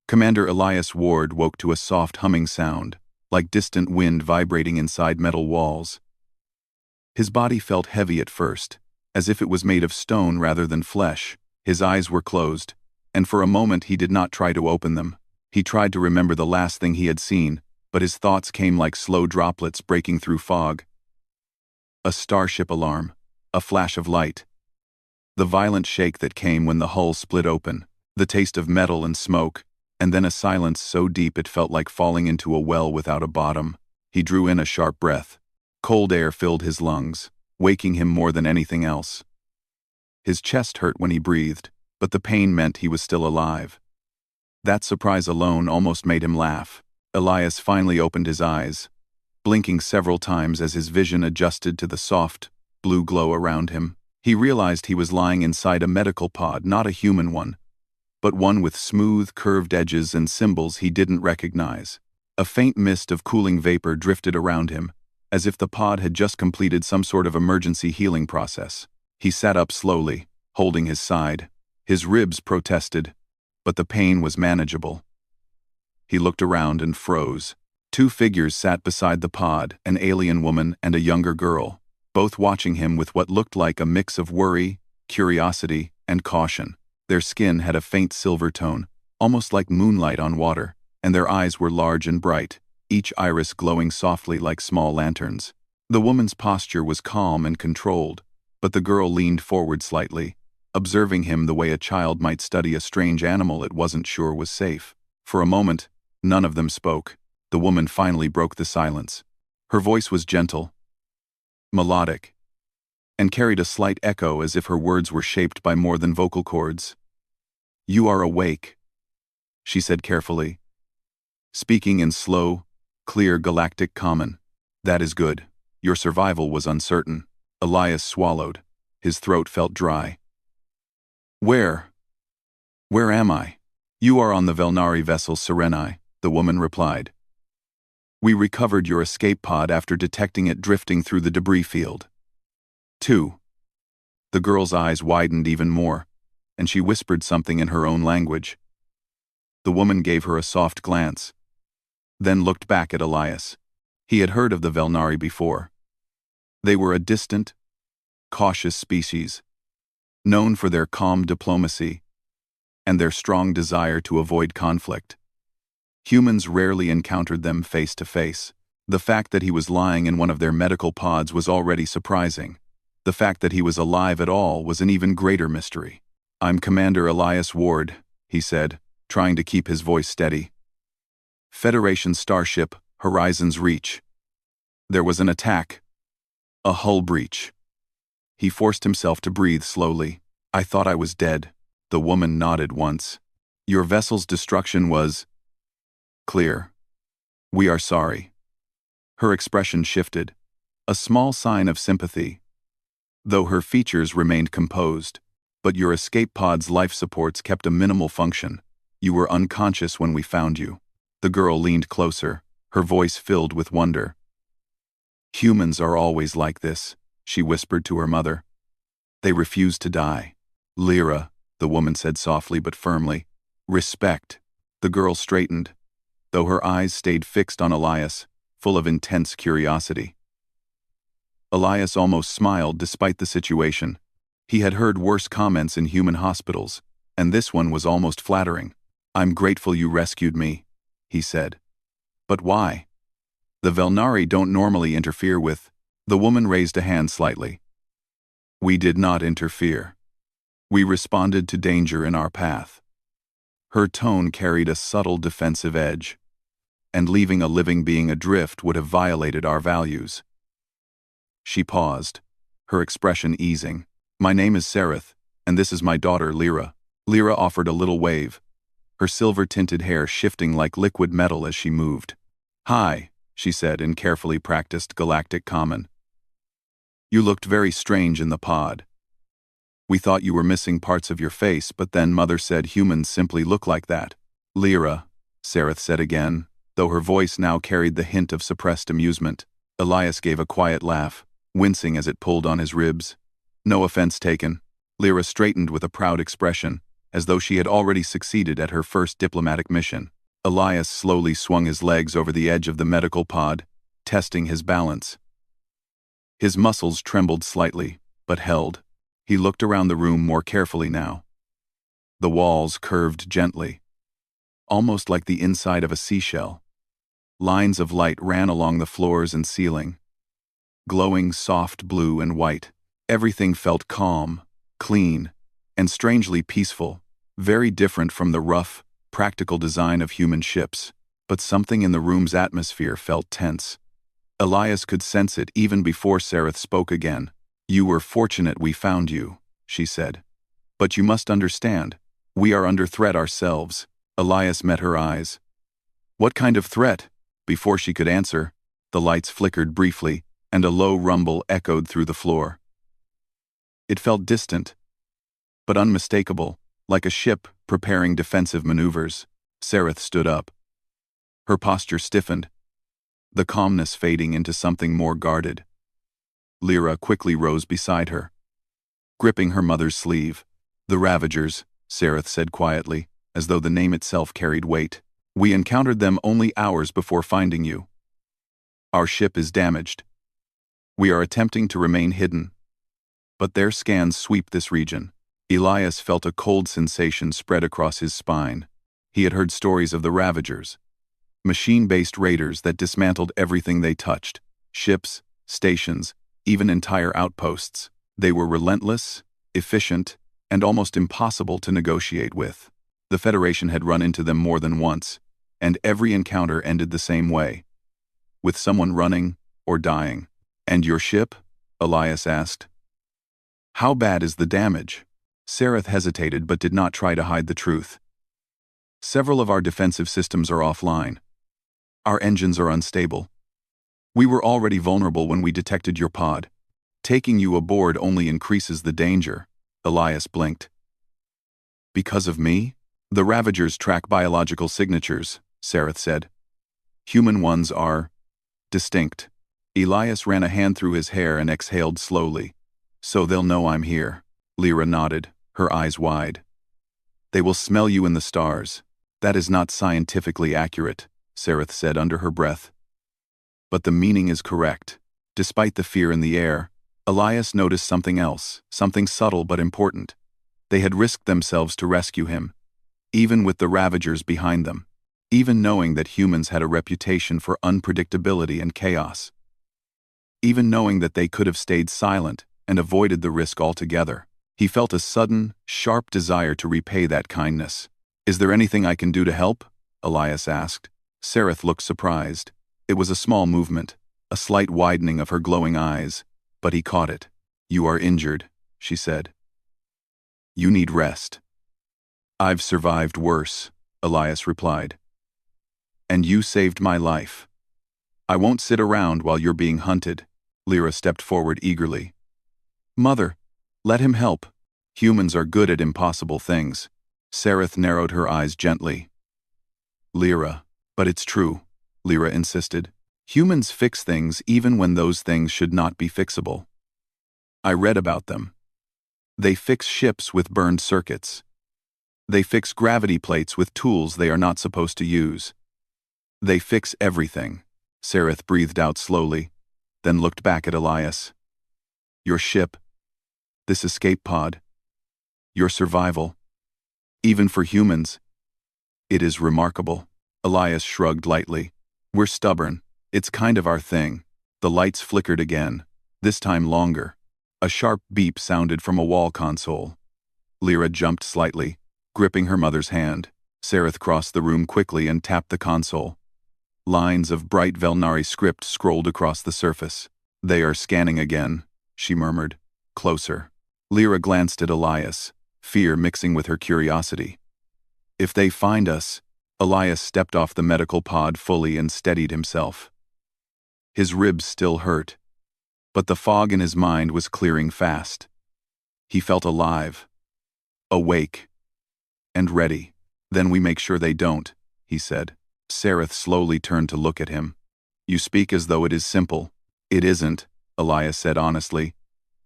Commander Elias Ward woke to a soft humming sound, like distant wind vibrating inside metal walls. His body felt heavy at first, as if it was made of stone rather than flesh. His eyes were closed, and for a moment he did not try to open them. He tried to remember the last thing he had seen, but his thoughts came like slow droplets breaking through fog. A starship alarm, a flash of light. The violent shake that came when the hull split open, the taste of metal and smoke, and then a silence so deep it felt like falling into a well without a bottom. He drew in a sharp breath. Cold air filled his lungs, waking him more than anything else. His chest hurt when he breathed, but the pain meant he was still alive. That surprise alone almost made him laugh. Elias finally opened his eyes, blinking several times as his vision adjusted to the soft, blue glow around him. He realized he was lying inside a medical pod, not a human one, but one with smooth, curved edges and symbols he didn't recognize. A faint mist of cooling vapor drifted around him, as if the pod had just completed some sort of emergency healing process. He sat up slowly, holding his side. His ribs protested, but the pain was manageable. He looked around and froze. Two figures sat beside the pod, an alien woman and a younger girl, both watching him with what looked like a mix of worry, curiosity, and caution. Their skin had a faint silver tone, almost like moonlight on water, and their eyes were large and bright, each iris glowing softly like small lanterns. The woman's posture was calm and controlled, but the girl leaned forward slightly, observing him the way a child might study a strange animal it wasn't sure was safe. For a moment, none of them spoke. The woman finally broke the silence. Her voice was gentle, melodic, and carried a slight echo as if her words were shaped by more than vocal cords. "You are awake," she said carefully, speaking in slow, clear galactic common. "That is good. Your survival was uncertain." Elias swallowed. His throat felt dry. Where am I?" "You are on the Velnari vessel Sereni," the woman replied. "We recovered your escape pod after detecting it drifting through the debris field." "Two." The girl's eyes widened even more, and she whispered something in her own language. The woman gave her a soft glance, then looked back at Elias. He had heard of the Velnari before. They were a distant, cautious species, known for their calm diplomacy and their strong desire to avoid conflict. Humans rarely encountered them face to face. The fact that he was lying in one of their medical pods was already surprising. The fact that he was alive at all was an even greater mystery. "I'm Commander Elias Ward," he said, trying to keep his voice steady. "Federation starship, Horizon's Reach. There was an attack. A hull breach." He forced himself to breathe slowly. "I thought I was dead." The woman nodded once. "Your vessel's destruction was clear. We are sorry." Her expression shifted, a small sign of sympathy, though her features remained composed. "But your escape pod's life supports kept a minimal function. You were unconscious when we found you." The girl leaned closer, her voice filled with wonder. "Humans are always like this," she whispered to her mother. "They refuse to die." "Lyra," the woman said softly but firmly. "Respect." The girl straightened, though her eyes stayed fixed on Elias, full of intense curiosity. Elias almost smiled despite the situation. He had heard worse comments in human hospitals, and this one was almost flattering. "I'm grateful you rescued me," he said. "But why?" "The Velnari don't normally interfere with..." The woman raised a hand slightly. "We did not interfere. We responded to danger in our path." Her tone carried a subtle defensive edge, and leaving a living being adrift would have violated our values. She paused, her expression easing. "My name is Sereth, and this is my daughter Lyra." Lyra offered a little wave, her silver-tinted hair shifting like liquid metal as she moved. "Hi," she said in carefully practiced galactic common. "You looked very strange in the pod. We thought you were missing parts of your face, but then Mother said humans simply look like that." "Lyra," Sereth said again, though her voice now carried the hint of suppressed amusement. Elias gave a quiet laugh, wincing as it pulled on his ribs. "No offense taken." Lyra straightened with a proud expression, as though she had already succeeded at her first diplomatic mission. Elias slowly swung his legs over the edge of the medical pod, testing his balance. His muscles trembled slightly, but held. He looked around the room more carefully now. The walls curved gently, almost like the inside of a seashell. Lines of light ran along the floors and ceiling, glowing soft blue and white. Everything felt calm, clean, and strangely peaceful, very different from the rough, practical design of human ships. But something in the room's atmosphere felt tense. Elias could sense it even before Sareth spoke again. "You were fortunate we found you," she said. "But you must understand, we are under threat ourselves." Elias met her eyes. "What kind of threat?" Before she could answer, the lights flickered briefly, and a low rumble echoed through the floor. It felt distant, but unmistakable, like a ship preparing defensive maneuvers. Sareth stood up. Her posture stiffened, the calmness fading into something more guarded. Lyra quickly rose beside her, gripping her mother's sleeve. "The Ravagers," Sareth said quietly, as though the name itself carried weight. "We encountered them only hours before finding you. Our ship is damaged. We are attempting to remain hidden, but their scans sweep this region." Elias felt a cold sensation spread across his spine. He had heard stories of the Ravagers, machine-based raiders that dismantled everything they touched, ships, stations, even entire outposts. They were relentless, efficient, and almost impossible to negotiate with. The Federation had run into them more than once, and every encounter ended the same way, with someone running or dying. "And your ship?" Elias asked. "How bad is the damage?" Sareth hesitated but did not try to hide the truth. "Several of our defensive systems are offline. Our engines are unstable. We were already vulnerable when we detected your pod. Taking you aboard only increases the danger." Elias blinked. "Because of me?" "The Ravagers track biological signatures," Sareth said. "Human ones are distinct." Elias ran a hand through his hair and exhaled slowly. "So they'll know I'm here." Lyra nodded, her eyes wide. "They will smell you in the stars." "That is not scientifically accurate," Sareth said under her breath. "But the meaning is correct." Despite the fear in the air, Elias noticed something else, something subtle but important. They had risked themselves to rescue him, even with the Ravagers behind them, even knowing that humans had a reputation for unpredictability and chaos, even knowing that they could have stayed silent and avoided the risk altogether. He felt a sudden, sharp desire to repay that kindness. "Is there anything I can do to help?" Elias asked. Sareth looked surprised. It was a small movement, a slight widening of her glowing eyes, but he caught it. "You are injured," she said. "You need rest." "I've survived worse," Elias replied. "And you saved my life. I won't sit around while you're being hunted." Lyra stepped forward eagerly. "Mother, let him help. Humans are good at impossible things." Sareth narrowed her eyes gently. "Lyra, but it's true," Lyra insisted. "Humans fix things even when those things should not be fixable. I read about them. They fix ships with burned circuits. They fix gravity plates with tools they are not supposed to use. They fix everything." Sareth breathed out slowly, then looked back at Elias. "Your ship, this escape pod, your survival, even for humans, it is remarkable." Elias shrugged lightly. "We're stubborn. It's kind of our thing." The lights flickered again, this time longer. A sharp beep sounded from a wall console. Lyra jumped slightly, gripping her mother's hand. Sareth crossed the room quickly and tapped the console. Lines of bright Velnari script scrolled across the surface. "They are scanning again," she murmured. "Closer." Lyra glanced at Elias, fear mixing with her curiosity. "If they find us..." Elias stepped off the medical pod fully and steadied himself. His ribs still hurt, but the fog in his mind was clearing fast. He felt alive, awake, and ready. "Then we make sure they don't," he said. Sareth slowly turned to look at him. "You speak as though it is simple." "It isn't," Elias said honestly.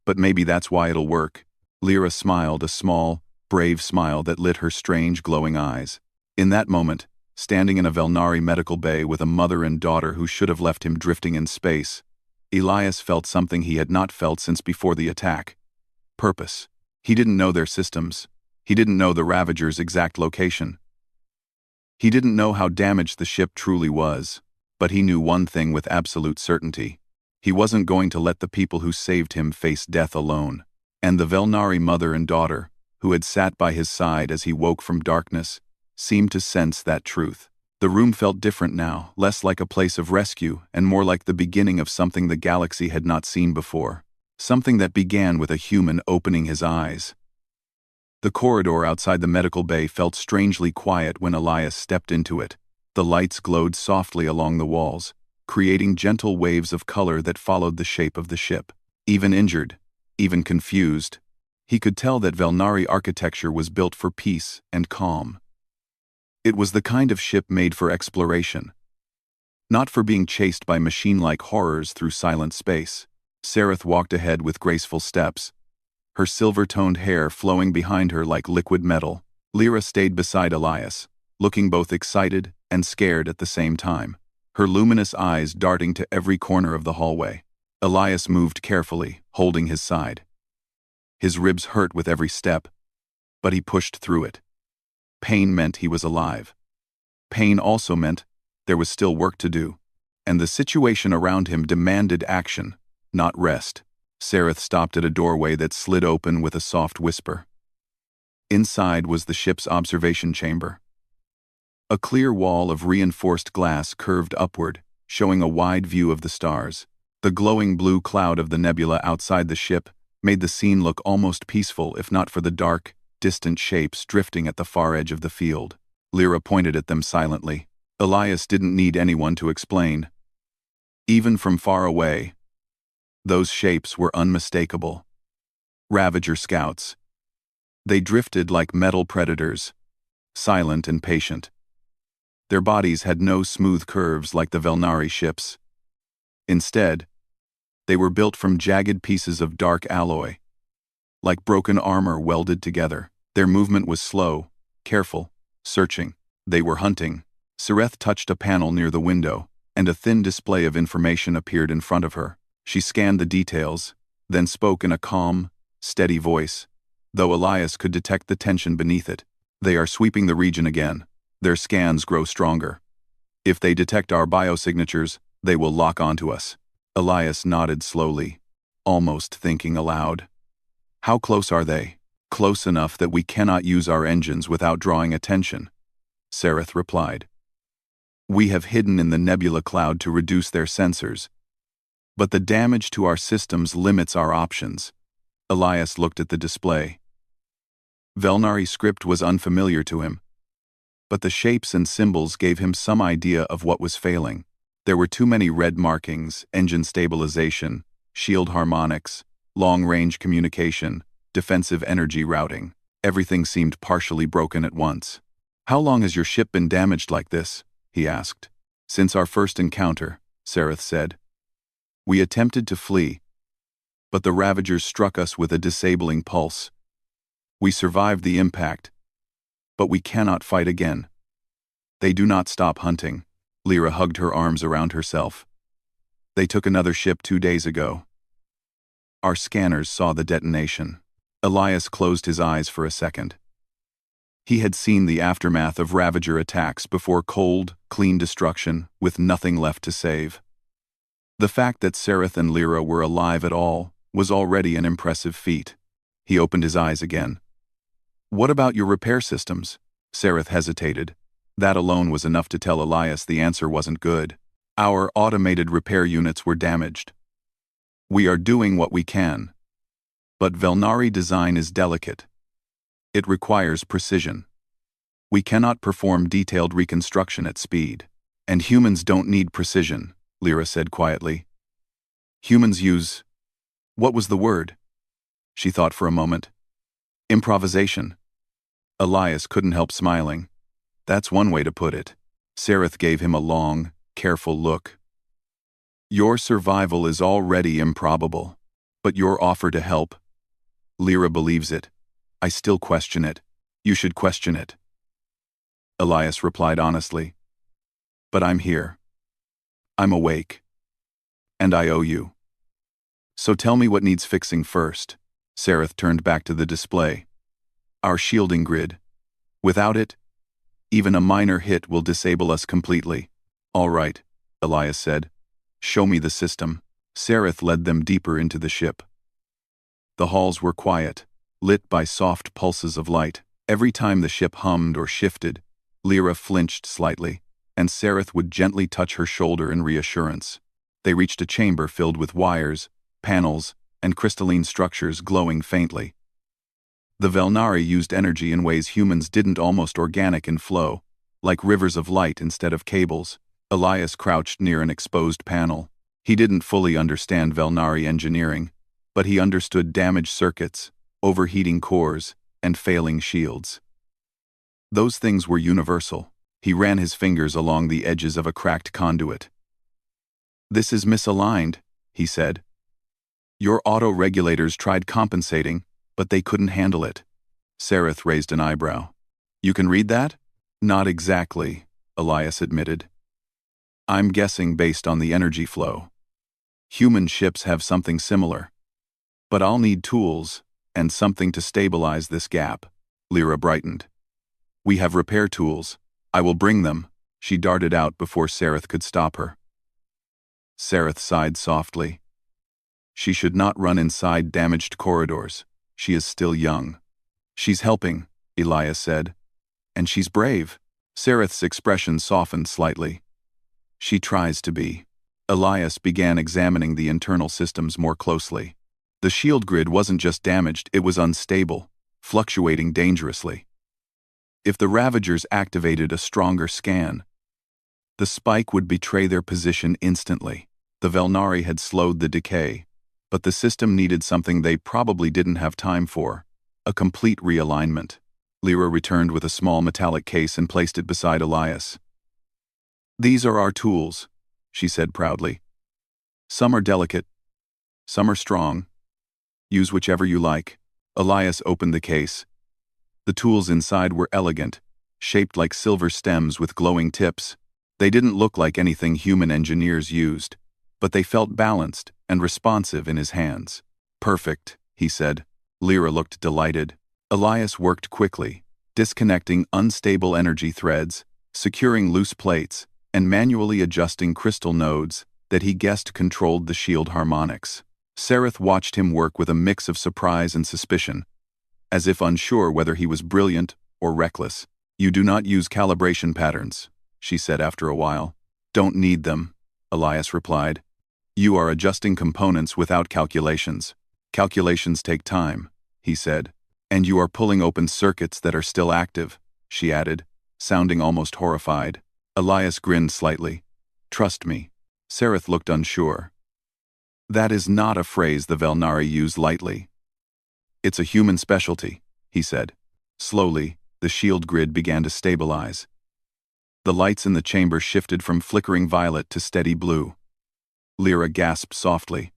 "But maybe that's why it'll work." Lyra smiled, a small, brave smile that lit her strange, glowing eyes. In that moment, standing in a Velnari medical bay with a mother and daughter who should have left him drifting in space, Elias felt something he had not felt since before the attack. Purpose. He didn't know their systems. He didn't know the Ravager's exact location. He didn't know how damaged the ship truly was, but he knew one thing with absolute certainty. He wasn't going to let the people who saved him face death alone. And the Velnari mother and daughter, who had sat by his side as he woke from darkness, seemed to sense that truth. The room felt different now, less like a place of rescue and more like the beginning of something the galaxy had not seen before. Something that began with a human opening his eyes. The corridor outside the medical bay felt strangely quiet when Elias stepped into it. The lights glowed softly along the walls, creating gentle waves of color that followed the shape of the ship. Even injured, even confused, he could tell that Velnari architecture was built for peace and calm. It was the kind of ship made for exploration, not for being chased by machine-like horrors through silent space. Sareth walked ahead with graceful steps, her silver-toned hair flowing behind her like liquid metal. Lyra stayed beside Elias, looking both excited and scared at the same time, her luminous eyes darting to every corner of the hallway. Elias moved carefully, holding his side. His ribs hurt with every step, but he pushed through it. Pain meant he was alive. Pain also meant there was still work to do, and the situation around him demanded action, not rest. Sareth stopped at a doorway that slid open with a soft whisper. Inside was the ship's observation chamber. A clear wall of reinforced glass curved upward, showing a wide view of the stars. The glowing blue cloud of the nebula outside the ship made the scene look almost peaceful if not for the dark, distant shapes drifting at the far edge of the field. Lyra pointed at them silently. Elias didn't need anyone to explain. Even from far away, those shapes were unmistakable. Ravager scouts. They drifted like metal predators, silent and patient. Their bodies had no smooth curves like the Velnari ships. Instead, they were built from jagged pieces of dark alloy, like broken armor welded together. Their movement was slow, careful, searching. They were hunting. Sareth touched a panel near the window, and a thin display of information appeared in front of her. She scanned the details, then spoke in a calm, steady voice, though Elias could detect the tension beneath it. They are sweeping the region again. Their scans grow stronger. If they detect our biosignatures, they will lock onto us. Elias nodded slowly, almost thinking aloud. How close are they? Close enough that we cannot use our engines without drawing attention, Sareth replied. We have hidden in the nebula cloud to reduce their sensors, but the damage to our systems limits our options. Elias looked at the display. Velnari script was unfamiliar to him, but the shapes and symbols gave him some idea of what was failing. There were too many red markings: engine stabilization, shield harmonics, long-range communication, defensive energy routing. Everything seemed partially broken at once. How long has your ship been damaged like this? He asked. Since our first encounter, Sareth said. We attempted to flee, but the Ravagers struck us with a disabling pulse. We survived the impact, but we cannot fight again. They do not stop hunting. Lyra hugged her arms around herself. They took another ship 2 days ago. Our scanners saw the detonation. Elias closed his eyes for a second. He had seen the aftermath of Ravager attacks before: cold, clean destruction, with nothing left to save. The fact that Sareth and Lyra were alive at all was already an impressive feat. He opened his eyes again. What about your repair systems? Sareth hesitated. That alone was enough to tell Elias the answer wasn't good. Our automated repair units were damaged. We are doing what we can. But Velnari design is delicate. It requires precision. We cannot perform detailed reconstruction at speed. And humans don't need precision, Lyra said quietly. Humans use... What was the word? She thought for a moment. Improvisation. Elias couldn't help smiling. That's one way to put it. Sareth gave him a long, careful look. Your survival is already improbable, but your offer to help, Lyra believes it. I still question it. You should question it. Elias replied honestly. But I'm here. I'm awake. And I owe you. So tell me what needs fixing first. Sareth turned back to the display. Our shielding grid. Without it, even a minor hit will disable us completely. All right, Elias said. Show me the system. Sareth led them deeper into the ship. The halls were quiet, lit by soft pulses of light. Every time the ship hummed or shifted, Lyra flinched slightly, and Sareth would gently touch her shoulder in reassurance. They reached a chamber filled with wires, panels, and crystalline structures glowing faintly. The Velnari used energy in ways humans didn't, almost organic in flow, like rivers of light instead of cables. Elias crouched near an exposed panel. He didn't fully understand Velnari engineering, but he understood damaged circuits, overheating cores, and failing shields. Those things were universal. He ran his fingers along the edges of a cracked conduit. This is misaligned, he said. Your auto-regulators tried compensating, but they couldn't handle it. Sareth raised an eyebrow. You can read that? Not exactly, Elias admitted. I'm guessing based on the energy flow. Human ships have something similar. But I'll need tools, and something to stabilize this gap. Lyra brightened. We have repair tools. I will bring them. She darted out before Sareth could stop her. Sareth sighed softly. She should not run inside damaged corridors. She is still young. She's helping, Elias said. And she's brave. Sareth's expression softened slightly. She tries to be. Elias began examining the internal systems more closely. The shield grid wasn't just damaged, it was unstable, fluctuating dangerously. If the Ravagers activated a stronger scan, the spike would betray their position instantly. The Velnari had slowed the decay, but the system needed something they probably didn't have time for, a complete realignment. Lyra returned with a small metallic case and placed it beside Elias. These are our tools, she said proudly. Some are delicate, some are strong. Use whichever you like. Elias opened the case. The tools inside were elegant, shaped like silver stems with glowing tips. They didn't look like anything human engineers used, but they felt balanced and responsive in his hands. Perfect, he said. Lyra looked delighted. Elias worked quickly, disconnecting unstable energy threads, securing loose plates, and manually adjusting crystal nodes that he guessed controlled the shield harmonics. Sareth watched him work with a mix of surprise and suspicion, as if unsure whether he was brilliant or reckless. You do not use calibration patterns, she said after a while. Don't need them, Elias replied. You are adjusting components without calculations. Calculations take time, he said. And you are pulling open circuits that are still active, she added, sounding almost horrified. Elias grinned slightly. Trust me. Sareth looked unsure. That is not a phrase the Velnari use lightly. It's a human specialty, he said. Slowly, the shield grid began to stabilize. The lights in the chamber shifted from flickering violet to steady blue. Lyra gasped softly,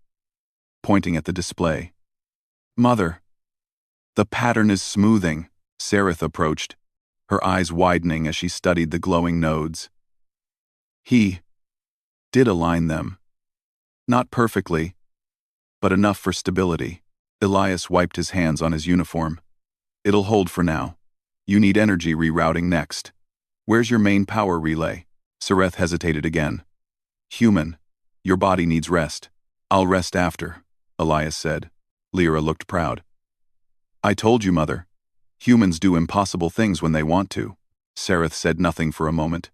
pointing at the display. Mother! The pattern is smoothing. Sareth approached, her eyes widening as she studied the glowing nodes. He did align them. Not perfectly, but enough for stability. Elias wiped his hands on his uniform. It'll hold for now. You need energy rerouting next. Where's your main power relay? Sareth hesitated again. Human, your body needs rest. I'll rest after, Elias said. Lyra looked proud. I told you, Mother. Humans do impossible things when they want to. Sareth said nothing for a moment.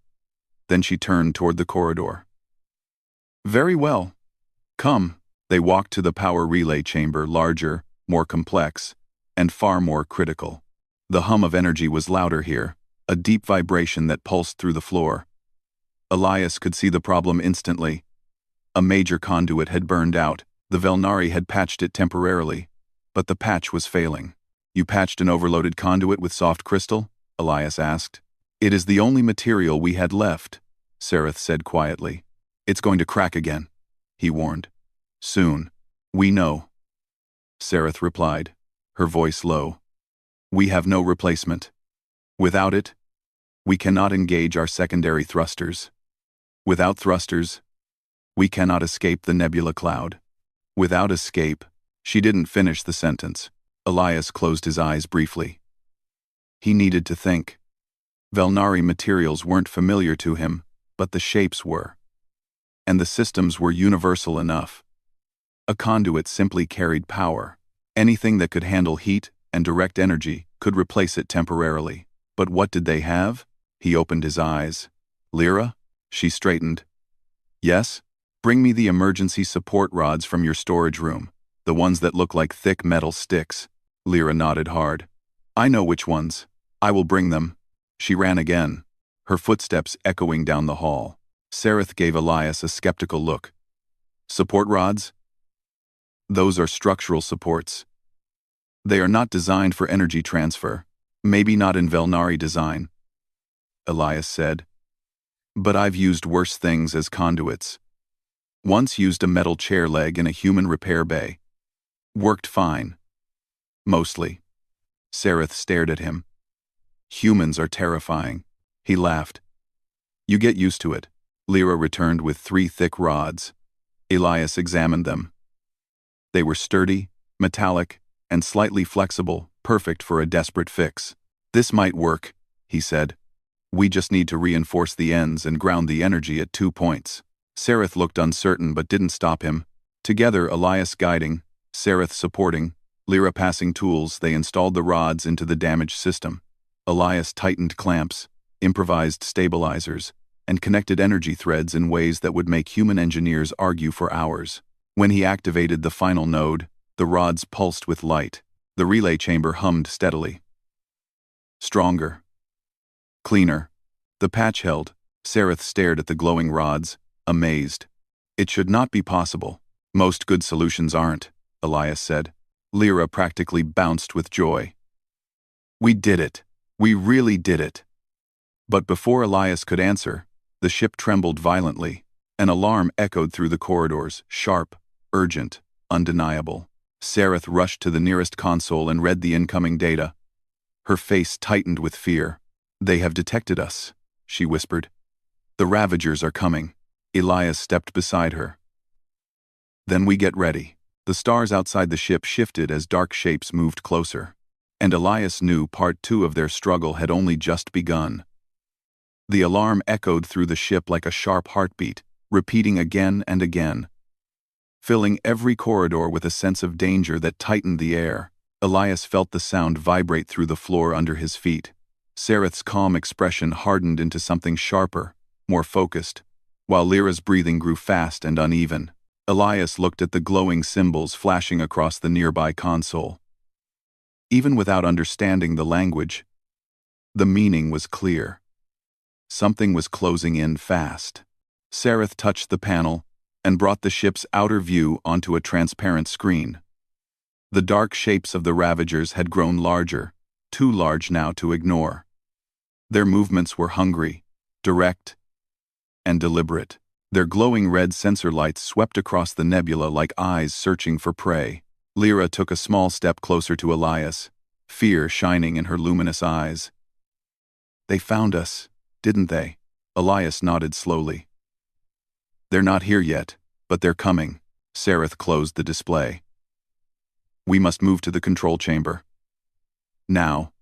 Then she turned toward the corridor. Very well. Come. They walked to the power relay chamber, larger, more complex, and far more critical. The hum of energy was louder here, a deep vibration that pulsed through the floor. Elias could see the problem instantly. A major conduit had burned out. The Velnari had patched it temporarily, but the patch was failing. You patched an overloaded conduit with soft crystal? Elias asked. It is the only material we had left, Sareth said quietly. It's going to crack again, he warned. Soon. We know. Sareth replied, her voice low. We have no replacement. Without it, we cannot engage our secondary thrusters. Without thrusters, we cannot escape the nebula cloud. Without escape, she didn't finish the sentence. Elias closed his eyes briefly. He needed to think. Velnari materials weren't familiar to him, but the shapes were. And the systems were universal enough. A conduit simply carried power. Anything that could handle heat and direct energy could replace it temporarily. But what did they have? He opened his eyes. Lyra? She straightened. Yes? Bring me the emergency support rods from your storage room, the ones that look like thick metal sticks. Lyra nodded hard. I know which ones. I will bring them. She ran again, her footsteps echoing down the hall. Sareth gave Elias a skeptical look. Support rods? Those are structural supports. They are not designed for energy transfer. Maybe not in Velnari design, Elias said. But I've used worse things as conduits. Once used a metal chair leg in a human repair bay. Worked fine. Mostly. Sareth stared at him. Humans are terrifying. He laughed. You get used to it. Lyra returned with 3 thick rods. Elias examined them. They were sturdy, metallic, and slightly flexible, perfect for a desperate fix. This might work, he said. We just need to reinforce the ends and ground the energy at 2 points. Sareth looked uncertain but didn't stop him. Together, Elias guiding, Sareth supporting, Lyra passing tools, they installed the rods into the damaged system. Elias tightened clamps, improvised stabilizers, and connected energy threads in ways that would make human engineers argue for hours. When he activated the final node, the rods pulsed with light. The relay chamber hummed steadily. Stronger. Cleaner. The patch held. Sareth stared at the glowing rods, amazed. It should not be possible. Most good solutions aren't, Elias said. Lyra practically bounced with joy. We did it. We really did it. But before Elias could answer, the ship trembled violently. An alarm echoed through the corridors, sharp, urgent, undeniable. Sareth rushed to the nearest console and read the incoming data. Her face tightened with fear. They have detected us, she whispered. The Ravagers are coming. Elias stepped beside her. Then we get ready. The stars outside the ship shifted as dark shapes moved closer. And Elias knew part 2 of their struggle had only just begun. The alarm echoed through the ship like a sharp heartbeat, repeating again and again, filling every corridor with a sense of danger that tightened the air. Elias felt the sound vibrate through the floor under his feet. Sareth's calm expression hardened into something sharper, more focused, while Lyra's breathing grew fast and uneven. Elias looked at the glowing symbols flashing across the nearby console. Even without understanding the language, the meaning was clear. Something was closing in fast. Sareth touched the panel and brought the ship's outer view onto a transparent screen. The dark shapes of the Ravagers had grown larger, too large now to ignore. Their movements were hungry, direct, and deliberate. Their glowing red sensor lights swept across the nebula like eyes searching for prey. Lyra took a small step closer to Elias, fear shining in her luminous eyes. They found us, didn't they? Elias nodded slowly. They're not here yet, but they're coming. Sareth closed the display. We must move to the control chamber. Now.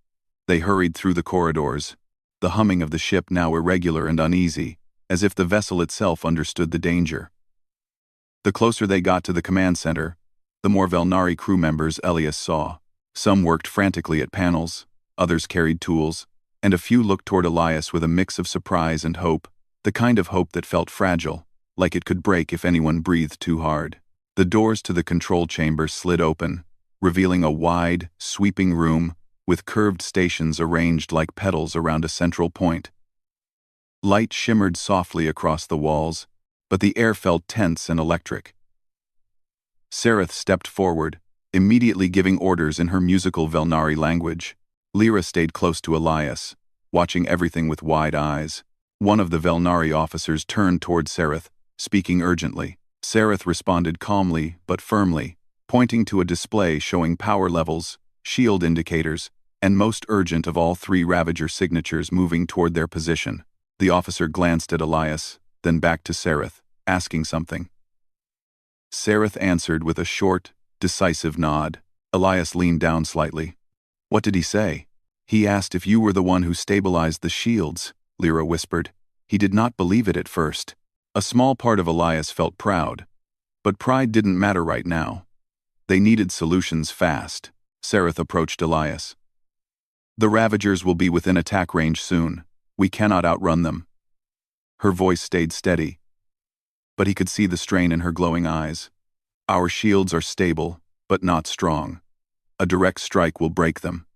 They hurried through the corridors, the humming of the ship now irregular and uneasy, as if the vessel itself understood the danger. The closer they got to the command center, the more Velnari crew members Elias saw. Some worked frantically at panels, others carried tools, and a few looked toward Elias with a mix of surprise and hope, the kind of hope that felt fragile, like it could break if anyone breathed too hard. The doors to the control chamber slid open, revealing a wide, sweeping room with curved stations arranged like petals around a central point. Light shimmered softly across the walls, but the air felt tense and electric. Sareth stepped forward, immediately giving orders in her musical Velnari language. Lyra stayed close to Elias, watching everything with wide eyes. One of the Velnari officers turned toward Sareth, speaking urgently. Sareth responded calmly but firmly, pointing to a display showing power levels, shield indicators, and most urgent of all 3 Ravager signatures moving toward their position. The officer glanced at Elias, then back to Sereth, asking something. Sereth answered with a short, decisive nod. Elias leaned down slightly. What did he say? He asked if you were the one who stabilized the shields, Lyra whispered. He did not believe it at first. A small part of Elias felt proud. But pride didn't matter right now. They needed solutions fast. Sereth approached Elias. The Ravagers will be within attack range soon. We cannot outrun them. Her voice stayed steady, but he could see the strain in her glowing eyes. Our shields are stable, but not strong. A direct strike will break them.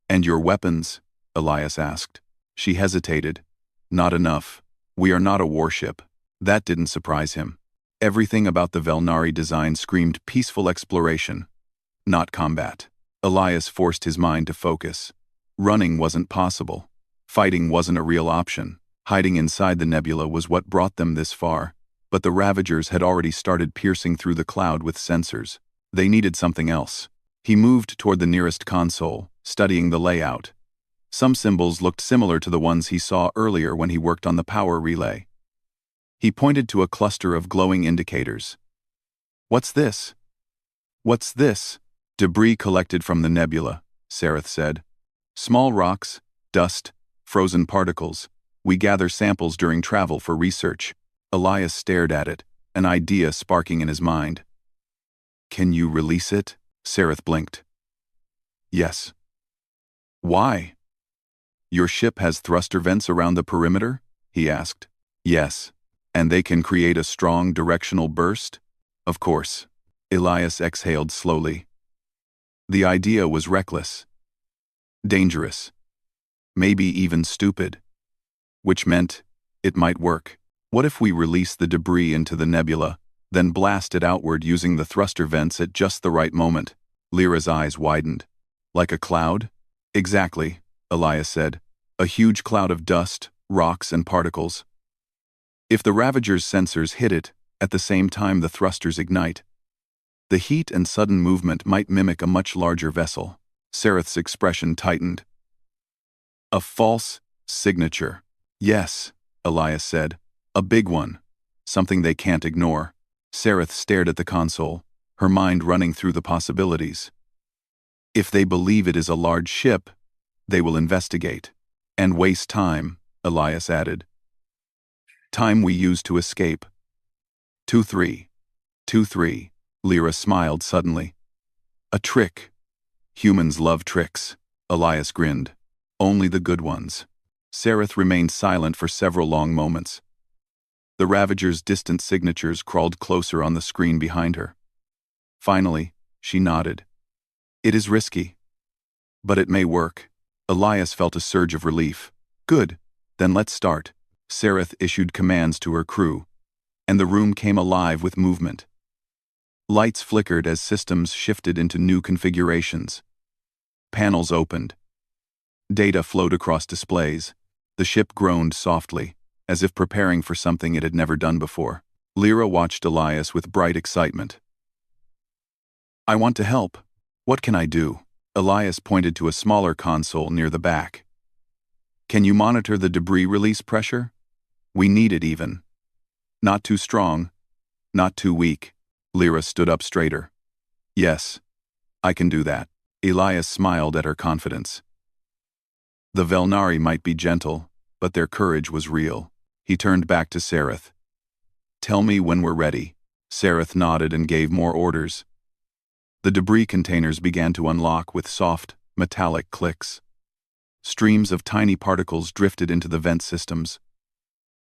And your weapons? Elias asked. She hesitated. Not enough. We are not a warship. That didn't surprise him. Everything about the Velnari design screamed peaceful exploration, not combat. Elias forced his mind to focus. Running wasn't possible. Fighting wasn't a real option. Hiding inside the nebula was what brought them this far. But the Ravagers had already started piercing through the cloud with sensors. They needed something else. He moved toward the nearest console, studying the layout. Some symbols looked similar to the ones he saw earlier when he worked on the power relay. He pointed to a cluster of glowing indicators. What's this? What's this? Debris collected from the nebula, Sereth said. Small rocks, dust, frozen particles. We gather samples during travel for research. Elias stared at it, an idea sparking in his mind. Can you release it? Sereth blinked. Yes. Why? Your ship has thruster vents around the perimeter? He asked. Yes. And they can create a strong directional burst? Of course. Elias exhaled slowly. The idea was reckless. Dangerous. Maybe even stupid. Which meant it might work. What if we release the debris into the nebula, then blast it outward using the thruster vents at just the right moment? Lyra's eyes widened. Like a cloud? Exactly, Elias said. A huge cloud of dust, rocks, and particles. If the Ravager's sensors hit it, at the same time the thrusters ignite, the heat and sudden movement might mimic a much larger vessel. Sereth's expression tightened. A false signature. Yes, Elias said. A big one. Something they can't ignore. Sereth stared at the console, her mind running through the possibilities. If they believe it is a large ship, they will investigate. And waste time, Elias added. Time we use to escape. 2-3. 2-3. Lyra smiled suddenly. A trick. Humans love tricks. Elias grinned. Only the good ones. Sereth remained silent for several long moments. The Ravager's distant signatures crawled closer on the screen behind her. Finally, she nodded. It is risky. But it may work. Elias felt a surge of relief. Good. Then let's start. Sereth issued commands to her crew, and the room came alive with movement. Lights flickered as systems shifted into new configurations. Panels opened. Data flowed across displays. The ship groaned softly, as if preparing for something it had never done before. Lyra watched Elias with bright excitement. I want to help. What can I do? Elias pointed to a smaller console near the back. Can you monitor the debris release pressure? We need it even. Not too strong, not too weak. Lyra stood up straighter. Yes, I can do that. Elias smiled at her confidence. The Velnari might be gentle, but their courage was real. He turned back to Sereth. Tell me when we're ready. Sereth nodded and gave more orders. The debris containers began to unlock with soft, metallic clicks. Streams of tiny particles drifted into the vent systems,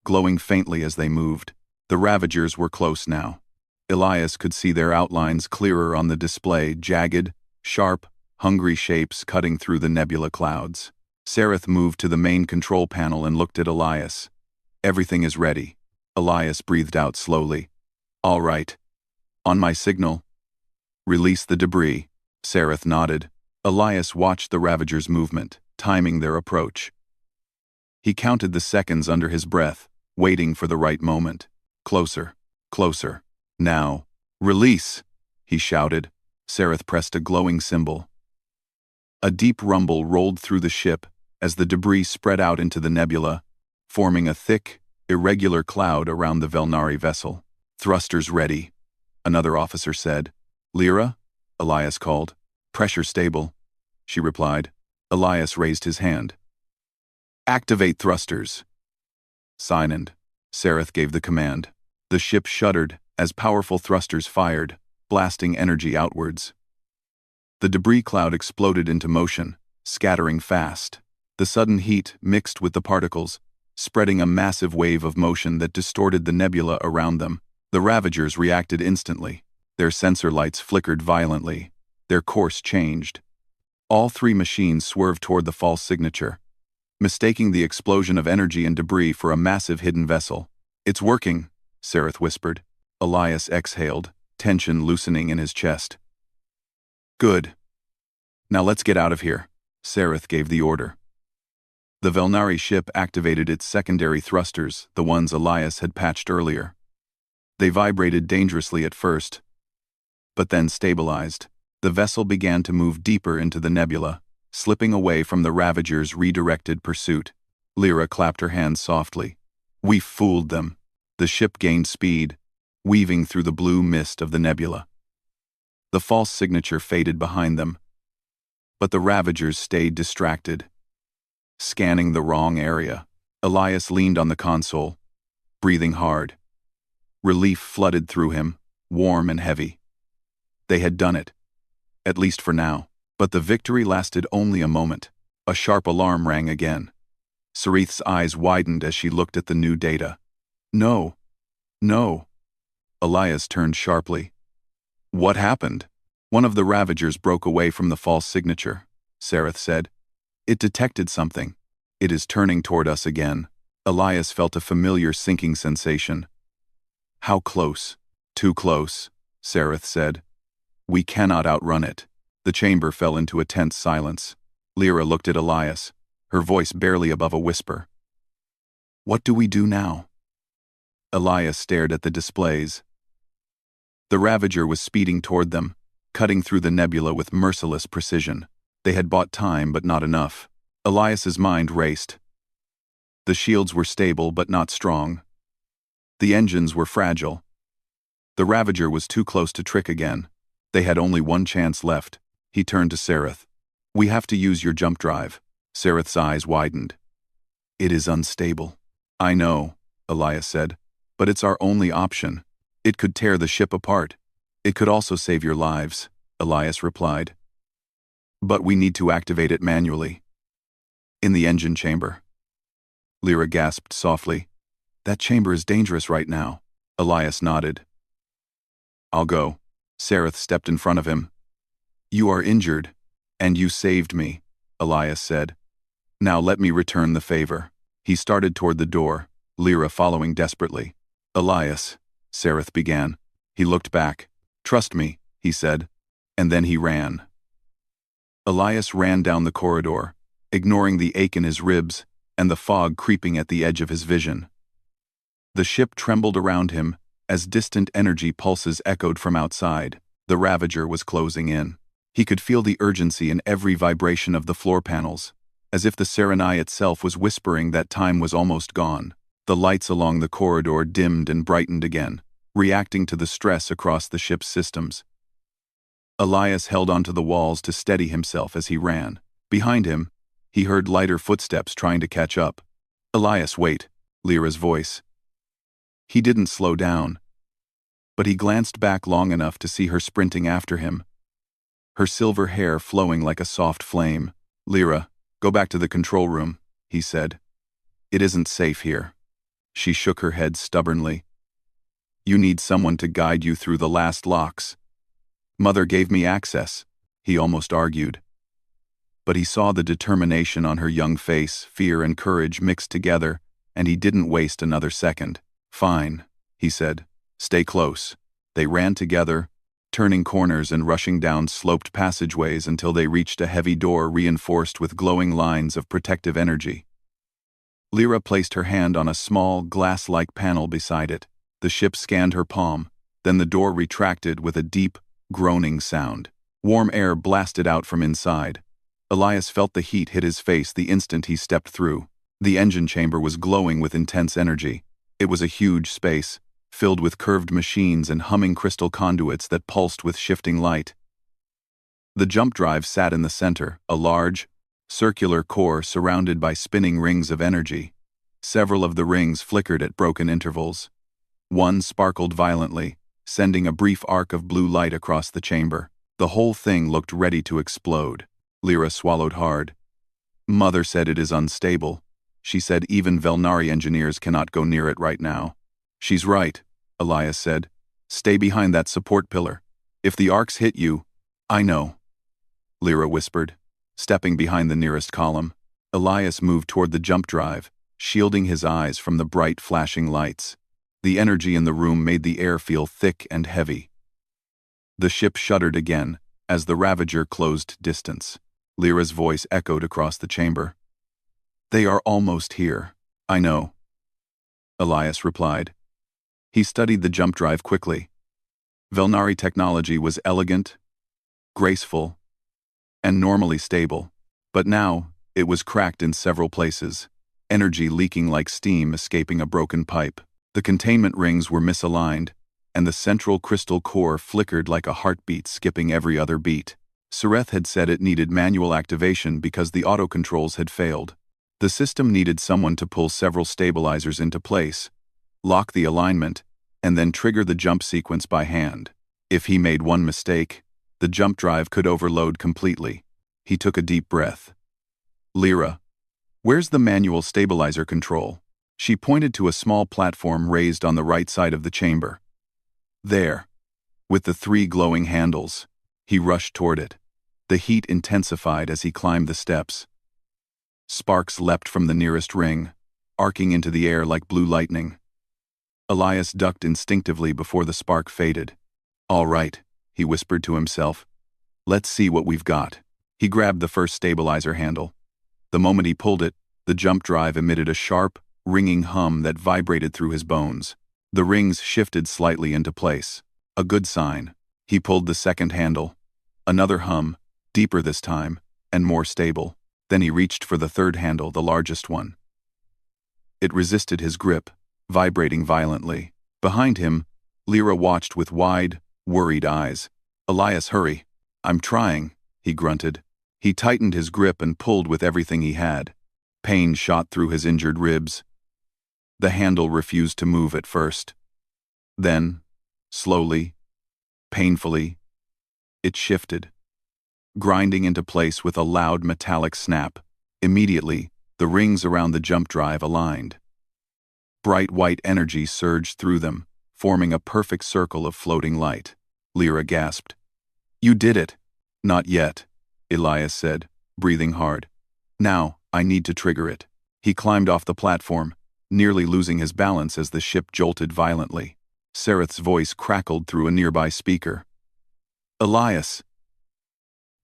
glowing faintly as they moved. The Ravagers were close now. Elias could see their outlines clearer on the display, jagged, sharp, hungry shapes cutting through the nebula clouds. Sereth moved to the main control panel and looked at Elias. Everything is ready. Elias breathed out slowly. All right. On my signal. Release the debris. Sereth nodded. Elias watched the Ravagers' movement, timing their approach. He counted the seconds under his breath, waiting for the right moment. Closer, closer. Now. Release, he shouted. Sereth pressed a glowing symbol. A deep rumble rolled through the ship as the debris spread out into the nebula, forming a thick, irregular cloud around the Velnari vessel. "Thrusters ready," another officer said. "Lyra?" Elias called. "Pressure stable," she replied. Elias raised his hand. "Activate thrusters." "Signed." Sareth gave the command. The ship shuddered as powerful thrusters fired, blasting energy outwards. The debris cloud exploded into motion, scattering fast. The sudden heat mixed with the particles, spreading a massive wave of motion that distorted the nebula around them. The Ravagers reacted instantly. Their sensor lights flickered violently. Their course changed. All three machines swerved toward the false signature, mistaking the explosion of energy and debris for a massive hidden vessel. "It's working," Sareth whispered. Elias exhaled, tension loosening in his chest. "Good. Now let's get out of here," Sareth gave the order. The Velnari ship activated its secondary thrusters, the ones Elias had patched earlier. They vibrated dangerously at first, but then stabilized. The vessel began to move deeper into the nebula, slipping away from the Ravagers' redirected pursuit. Lyra clapped her hands softly. "We fooled them." The ship gained speed, weaving through the blue mist of the nebula. The false signature faded behind them, but the Ravagers stayed distracted, scanning the wrong area. Elias leaned on the console, breathing hard. Relief flooded through him, warm and heavy. They had done it, at least for now. But the victory lasted only a moment. A sharp alarm rang again. Sareth's eyes widened as she looked at the new data. "No. No." Elias turned sharply. "What happened?" "One of the Ravagers broke away from the false signature," Sareth said. "It detected something. It is turning toward us again." Elias felt a familiar sinking sensation. "How close?" "Too close," Sareth said. "We cannot outrun it." The chamber fell into a tense silence. Lyra looked at Elias, her voice barely above a whisper. "What do we do now?" Elias stared at the displays. The Ravager was speeding toward them, cutting through the nebula with merciless precision. They had bought time, but not enough. Elias's mind raced. The shields were stable but not strong. The engines were fragile. The Ravager was too close to trick again. They had only one chance left. He turned to Sareth. "We have to use your jump drive." Sareth's eyes widened. "It is unstable." "I know," Elias said, "but it's our only option. It could tear the ship apart. It could also save your lives," Elias replied. "But we need to activate it manually." "In the engine chamber." Lyra gasped softly. "That chamber is dangerous right now." Elias nodded. "I'll go." Sareth stepped in front of him. "You are injured, and you saved me," Elias said. "Now let me return the favor." He started toward the door, Lyra following desperately. "Elias," Sareth began. He looked back. "Trust me," he said, and then he ran. Elias ran down the corridor, ignoring the ache in his ribs and the fog creeping at the edge of his vision. The ship trembled around him as distant energy pulses echoed from outside. The Ravager was closing in. He could feel the urgency in every vibration of the floor panels, as if the Serenai itself was whispering that time was almost gone. The lights along the corridor dimmed and brightened again, reacting to the stress across the ship's systems. Elias held onto the walls to steady himself as he ran. Behind him, he heard lighter footsteps trying to catch up. "Elias, wait," Lyra's voice. He didn't slow down, but he glanced back long enough to see her sprinting after him, her silver hair flowing like a soft flame. "Lyra, go back to the control room," he said. "It isn't safe here." She shook her head stubbornly. "You need someone to guide you through the last locks." "Mother gave me access," he almost argued. But he saw the determination on her young face, fear and courage mixed together, and he didn't waste another second. "Fine," he said. "Stay close." They ran together, turning corners and rushing down sloped passageways until they reached a heavy door reinforced with glowing lines of protective energy. Lyra placed her hand on a small, glass-like panel beside it. The ship scanned her palm, then the door retracted with a deep, groaning sound. Warm air blasted out from inside. Elias felt the heat hit his face the instant he stepped through. The engine chamber was glowing with intense energy. It was a huge space, filled with curved machines and humming crystal conduits that pulsed with shifting light. The jump drive sat in the center, a large, circular core surrounded by spinning rings of energy. Several of the rings flickered at broken intervals. One sparkled violently, sending a brief arc of blue light across the chamber. The whole thing looked ready to explode. Lyra swallowed hard. Mother said it is unstable. She said even Velnari engineers cannot go near it right now. She's right, Elias said. Stay behind that support pillar. If the Orcs hit you, I know. Lyra whispered, stepping behind the nearest column. Elias moved toward the jump drive, shielding his eyes from the bright flashing lights. The energy in the room made the air feel thick and heavy. The ship shuddered again, as the Ravager closed distance. Lyra's voice echoed across the chamber. They are almost here. I know. Elias replied. He studied the jump drive quickly. Velnari technology was elegant, graceful, and normally stable. But now, it was cracked in several places, energy leaking like steam escaping a broken pipe. The containment rings were misaligned, and the central crystal core flickered like a heartbeat skipping every other beat. Sareth had said it needed manual activation because the auto-controls had failed. The system needed someone to pull several stabilizers into place, lock the alignment, and then trigger the jump sequence by hand. If he made one mistake, the jump drive could overload completely. He took a deep breath. Lyra, where's the manual stabilizer control? She pointed to a small platform raised on the right side of the chamber. There, with the 3 glowing handles. He rushed toward it. The heat intensified as he climbed the steps. Sparks leapt from the nearest ring, arcing into the air like blue lightning. Elias ducked instinctively before the spark faded. All right, he whispered to himself. Let's see what we've got. He grabbed the first stabilizer handle. The moment he pulled it, the jump drive emitted a sharp, ringing hum that vibrated through his bones. The rings shifted slightly into place. A good sign. He pulled the second handle. Another hum, deeper this time, and more stable. Then he reached for the third handle, the largest one. It resisted his grip, vibrating violently. Behind him, Lyra watched with wide, worried eyes. Elias, hurry. I'm trying, he grunted. He tightened his grip and pulled with everything he had. Pain shot through his injured ribs. The handle refused to move at first. Then, slowly, painfully, it shifted, grinding into place with a loud metallic snap. Immediately, the rings around the jump drive aligned. Bright white energy surged through them, forming a perfect circle of floating light. Lyra gasped. You did it. Not yet, Elias said, breathing hard. Now, I need to trigger it. He climbed off the platform, nearly losing his balance as the ship jolted violently. Sareth's voice crackled through a nearby speaker. Elias!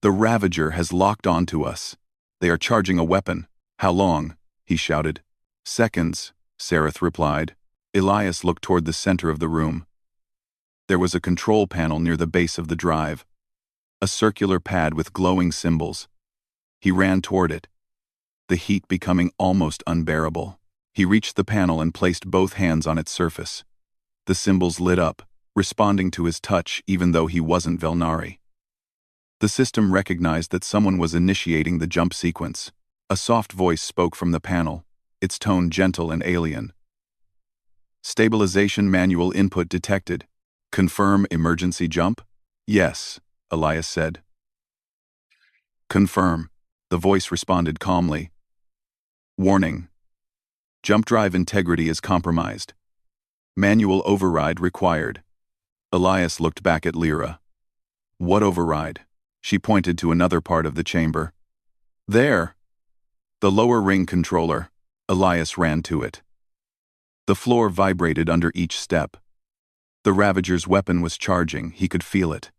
The Ravager has locked onto us. They are charging a weapon. How long? He shouted. Seconds, Sareth replied. Elias looked toward the center of the room. There was a control panel near the base of the drive. A circular pad with glowing symbols. He ran toward it, the heat becoming almost unbearable. He reached the panel and placed both hands on its surface. The symbols lit up, responding to his touch even though he wasn't Velnari. The system recognized that someone was initiating the jump sequence. A soft voice spoke from the panel, its tone gentle and alien. Stabilization manual input detected. Confirm emergency jump? Yes, Elias said. Confirm, the voice responded calmly. Warning. Jump drive integrity is compromised. Manual override required. Elias looked back at Lyra. What override? She pointed to another part of the chamber. There! The lower ring controller. Elias ran to it. The floor vibrated under each step. The Ravager's weapon was charging, he could feel it.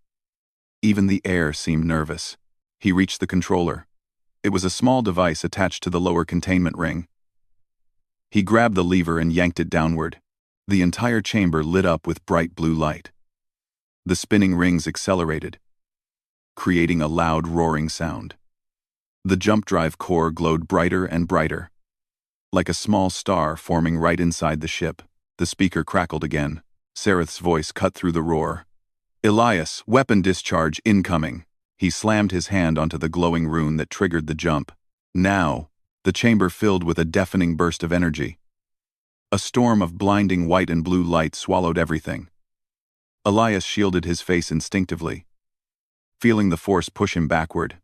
Even the air seemed nervous. He reached the controller. It was a small device attached to the lower containment ring. He grabbed the lever and yanked it downward. The entire chamber lit up with bright blue light. The spinning rings accelerated, creating a loud roaring sound. The jump drive core glowed brighter and brighter. Like a small star forming right inside the ship, the speaker crackled again. Sareth's voice cut through the roar. "Elias, weapon discharge incoming." He slammed his hand onto the glowing rune that triggered the jump. Now, the chamber filled with a deafening burst of energy. A storm of blinding white and blue light swallowed everything. Elias shielded his face instinctively. Feeling the force push him backward,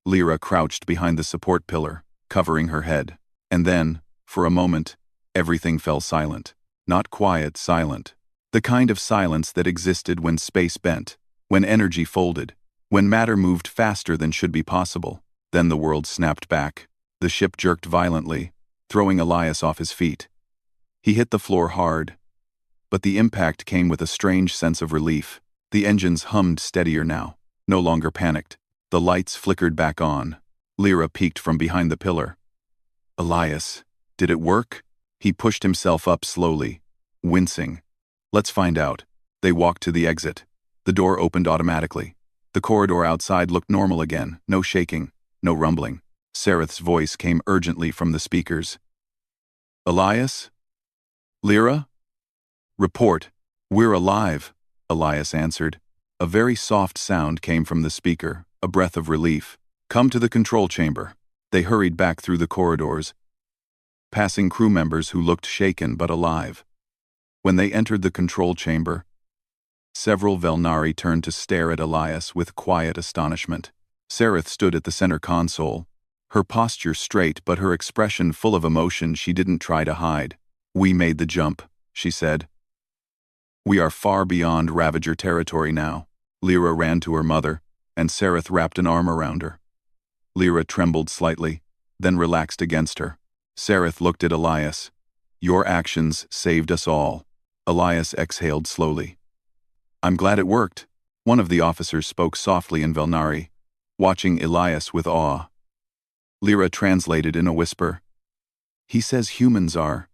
Lyra crouched behind the support pillar, covering her head. And then, for a moment, everything fell silent. Not quiet, silent. The kind of silence that existed when space bent, when energy folded, when matter moved faster than should be possible. Then the world snapped back. The ship jerked violently, throwing Elias off his feet. He hit the floor hard, but the impact came with a strange sense of relief. The engines hummed steadier now, no longer panicked. The lights flickered back on. Lyra peeked from behind the pillar. "Elias, did it work?" He pushed himself up slowly, wincing. "Let's find out." They walked to the exit. The door opened automatically. The corridor outside looked normal again, no shaking, no rumbling. Sareth's voice came urgently from the speakers. "Elias? Lyra? Report. We're alive," Elias answered. A very soft sound came from the speaker, a breath of relief. "Come to the control chamber." They hurried back through the corridors, passing crew members who looked shaken but alive. When they entered the control chamber, several Velnari turned to stare at Elias with quiet astonishment. Sareth stood at the center console, her posture straight but her expression full of emotion she didn't try to hide. "We made the jump," she said. "We are far beyond Ravager territory now." Lyra ran to her mother, and Sareth wrapped an arm around her. Lyra trembled slightly, then relaxed against her. Sareth looked at Elias. "Your actions saved us all." Elias exhaled slowly. "I'm glad it worked." One of the officers spoke softly in Velnari, watching Elias with awe. Lyra translated in a whisper. "He says humans are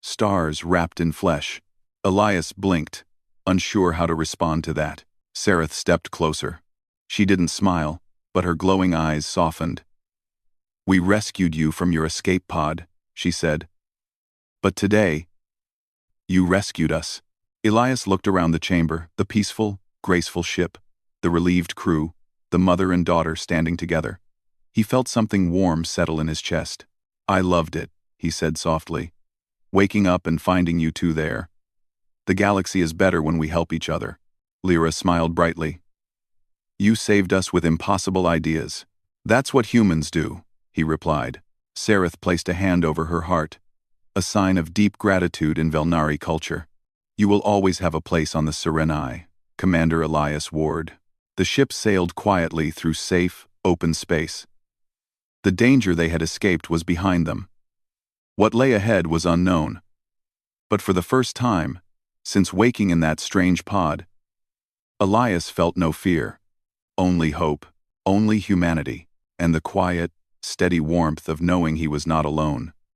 stars wrapped in flesh." Elias blinked, unsure how to respond to that. Sareth stepped closer. She didn't smile, but her glowing eyes softened. "We rescued you from your escape pod," she said. "But today, you rescued us." Elias looked around the chamber, the peaceful, graceful ship, the relieved crew, the mother and daughter standing together. He felt something warm settle in his chest. "I loved it," he said softly. "Waking up and finding you two there. The galaxy is better when we help each other." Lyra smiled brightly. "You saved us with impossible ideas." "That's what humans do," he replied. Sareth placed a hand over her heart, a sign of deep gratitude in Velnari culture. "You will always have a place on the Serenai," Commander Elias Ward. The ship sailed quietly through safe, open space. The danger they had escaped was behind them. What lay ahead was unknown. But for the first time, since waking in that strange pod, Elias felt no fear. Only hope, only humanity, and the quiet, steady warmth of knowing he was not alone.